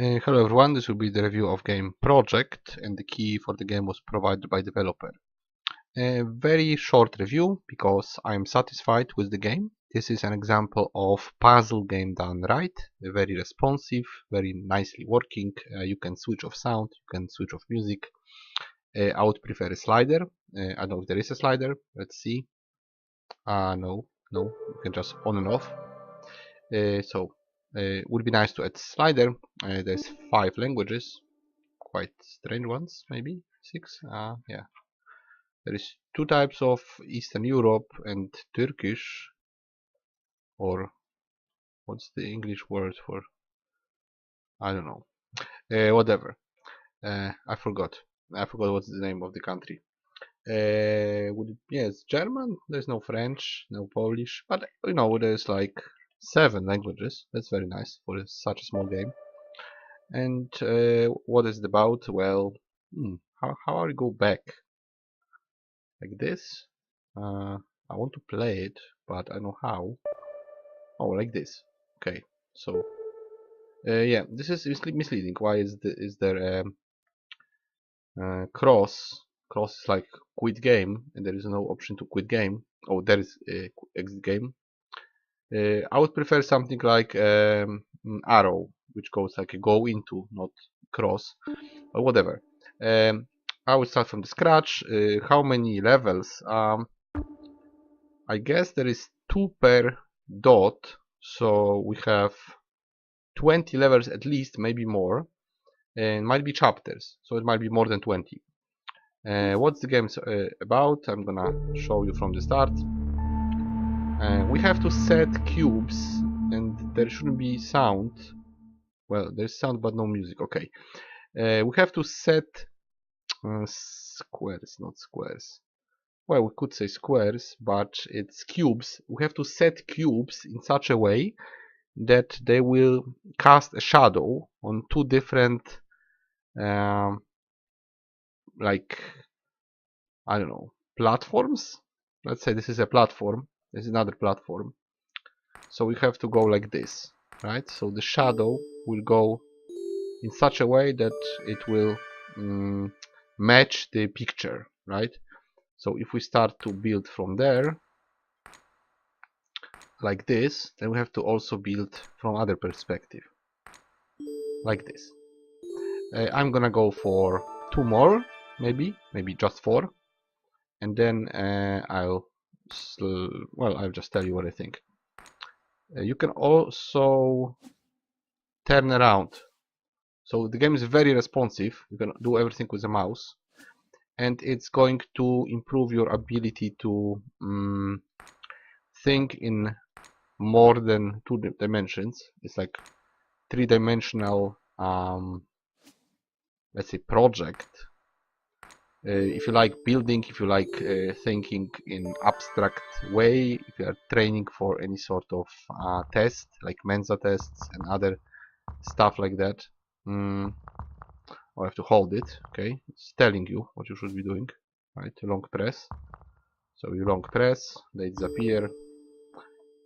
Hello everyone, this will be the review of game Project, and the key for the game was provided by developer. A very short review because I'm satisfied with the game. This is an example of puzzle game done right, very responsive, very nicely working. You can switch off sound, you can switch off music. I would prefer a slider. I don't know if there is a slider. Let's see. No, you can just on and off. Would be nice to add slider. There's 5 languages, quite strange ones, maybe 6. Yeah, there is 2 types of Eastern Europe and Turkish, or what's the English word for? I don't know. Whatever. I forgot. I forgot what's the name of the country. Yes, German. There's no French, no Polish, but you know there's like 7 languages. That's very nice for such a small game. And what is it about? Well, how I go back? Like this? I want to play it, but I know how. Oh, like this. Okay, so yeah, this is misleading. Why is there cross? Cross is like quit game, and there is no option to quit game. Oh, there is exit game. I would prefer something like arrow, which goes like a go into, not cross, or whatever. I will start from the scratch. How many levels? I guess there is 2 per dot, so we have 20 levels at least, maybe more, and might be chapters, so it might be more than 20. What's the game about? I'm gonna show you from the start. We have to set cubes, and there shouldn't be sound. Well, there's sound but no music. Okay. We have to set squares, not squares. Well, we could say squares, but it's cubes. We have to set cubes in such a way that they will cast a shadow on 2 different, like, I don't know, platforms. Let's say this is a platform. This is another platform. So we have to go like this, right? So the shadow will go in such a way that it will match the picture, right? So if we start to build from there, like this, then we have to also build from other perspective, like this. I'm gonna go for 2 more, maybe just 4, and then I'll just tell you what I think. You can also turn around. So the game is very responsive. You can do everything with the mouse, and it's going to improve your ability to think in more than 2 dimensions. It's like 3-dimensional, let's say, project. If you like building, if you like thinking in abstract way, if you are training for any sort of test, like Mensa tests and other stuff like that, I have to hold it. Okay, it's telling you what you should be doing, right? Long press. So you long press, they disappear.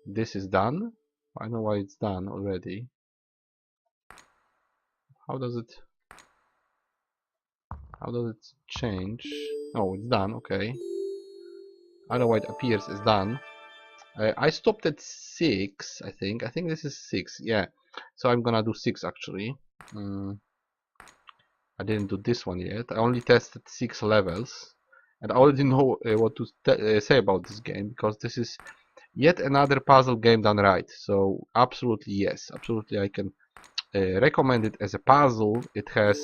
This is done. I know why it's done already. How does it change? Oh, it's done. Okay, I know why it appears as done. I stopped at 6, I think this is 6. Yeah, so I'm gonna do 6 actually. I didn't do this one yet. I only tested 6 levels, and I already know what to say about this game, because this is yet another puzzle game done right. So absolutely yes, absolutely I can recommend it as a puzzle. It has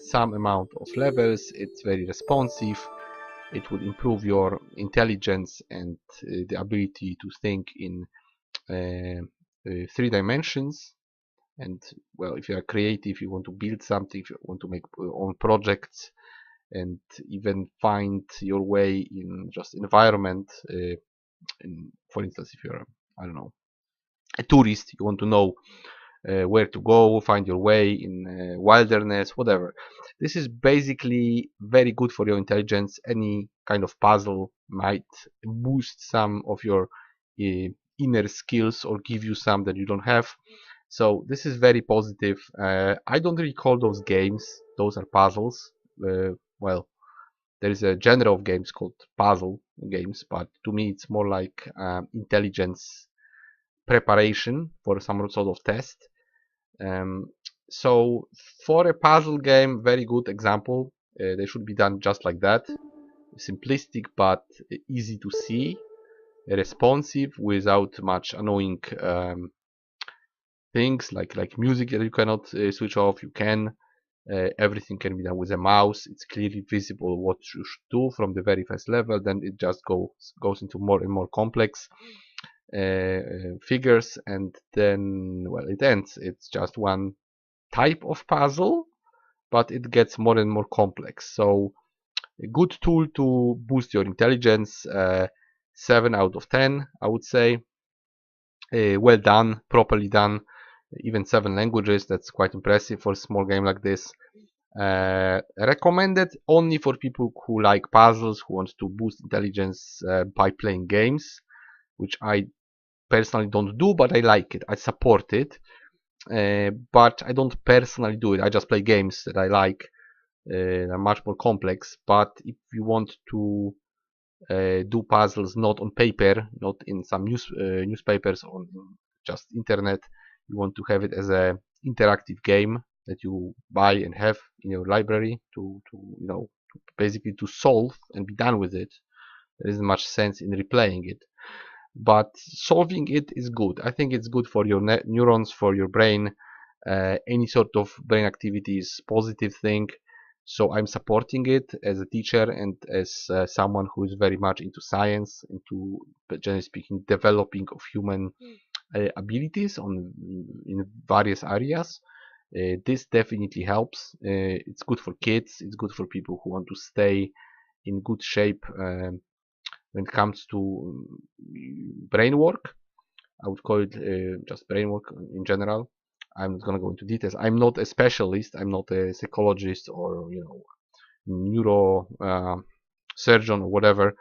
some amount of levels. It's very responsive. It will improve your intelligence and the ability to think in 3 dimensions. And well, if you are creative, you want to build something, if you want to make your own projects, and even find your way in just environment. For instance, if you're, I don't know, a tourist, you want to know where to go, find your way in wilderness, whatever. This is basically very good for your intelligence. Any kind of puzzle might boost some of your inner skills or give you some that you don't have. So this is very positive. I don't really call those games. Those are puzzles. Well, there is a genre of games called puzzle games, but to me it's more like intelligence preparation for some sort of test. Um, so for a puzzle game, very good example. They should be done just like that. Simplistic but easy to see, responsive without much annoying things like music that you cannot switch off. You can. Everything can be done with a mouse. It's clearly visible what you should do from the very first level. Then it just goes into more and more complex figures, and then well, it ends. It's just one type of puzzle, but it gets more and more complex. So a good tool to boost your intelligence. 7 out of 10, I would say. Well done, properly done. Even 7 languages. That's quite impressive for a small game like this. Recommended only for people who like puzzles, who want to boost intelligence by playing games, which I personally don't do, but I like it. I support it, but I don't personally do it. I just play games that I like. They're much more complex. But if you want to do puzzles not on paper, not in some newspapers, on just internet, you want to have it as a interactive game that you buy and have in your library to basically to solve and be done with it. There isn't much sense in replaying it, but solving it is good. I think it's good for your neurons, for your brain. Any sort of brain activity is positive thing. So I'm supporting it as a teacher and as someone who is very much into science, into generally speaking developing of human abilities in various areas. This definitely helps. It's good for kids. It's good for people who want to stay in good shape when it comes to brain work. I would call it just brain work in general. I'm not going to go into details. I'm not a specialist. I'm not a psychologist or neuro surgeon or whatever.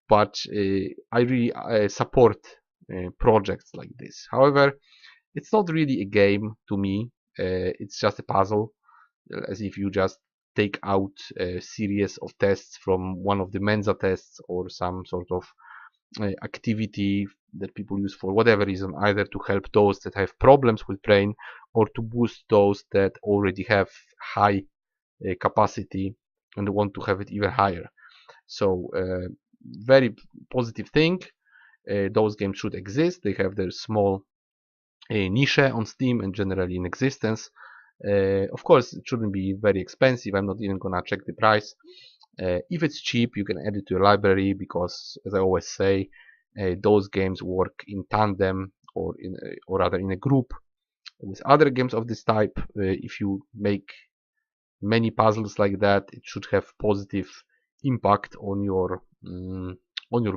But I really support projects like this. However, it's not really a game to me. It's just a puzzle, as if you just take out a series of tests from one of the Mensa tests or some sort of activity that people use for whatever reason, either to help those that have problems with brain or to boost those that already have high capacity and want to have it even higher. So very positive thing. Those games should exist. They have their small niche on Steam and generally in existence. Of course, it shouldn't be very expensive. I'm not even gonna check the price. If it's cheap, you can add it to your library because, as I always say, those games work in tandem or rather in a group with other games of this type. If you make many puzzles like that, it should have positive impact on your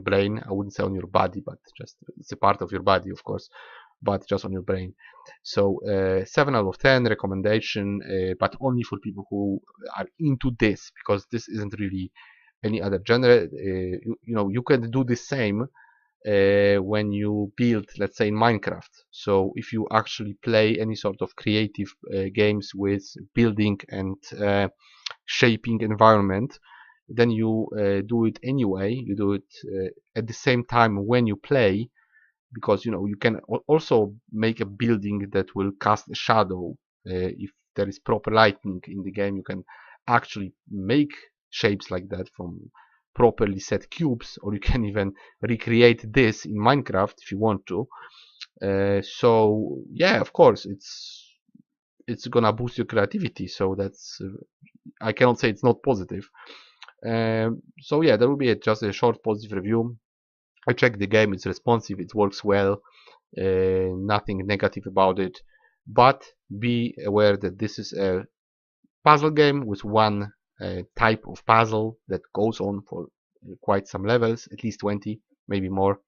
brain. I wouldn't say on your body, but just it's a part of your body, of course, but just on your brain. So 7 out of 10 recommendation, but only for people who are into this, because this isn't really any other genre. You can do the same when you build, let's say, in Minecraft. So if you actually play any sort of creative games with building and shaping environment, then you do it anyway. You do it at the same time when you play, because you can also make a building that will cast a shadow. If there is proper lighting in the game, you can actually make shapes like that from properly set cubes, or you can even recreate this in Minecraft if you want to. So yeah, of course, it's gonna boost your creativity. So that's I cannot say it's not positive. So yeah, that will be just a short positive review. I checked the game, it's responsive, it works well, nothing negative about it, but be aware that this is a puzzle game with one type of puzzle that goes on for quite some levels, at least 20, maybe more.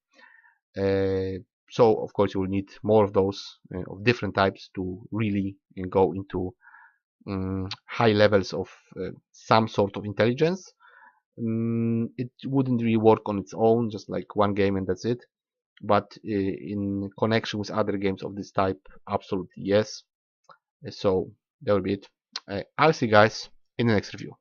So of course you will need more of those of different types to really go into high levels of some sort of intelligence. It wouldn't really work on its own, just like one game and that's it. but in connection with other games of this type, absolutely yes. So that will be it. I'll see you guys in the next review.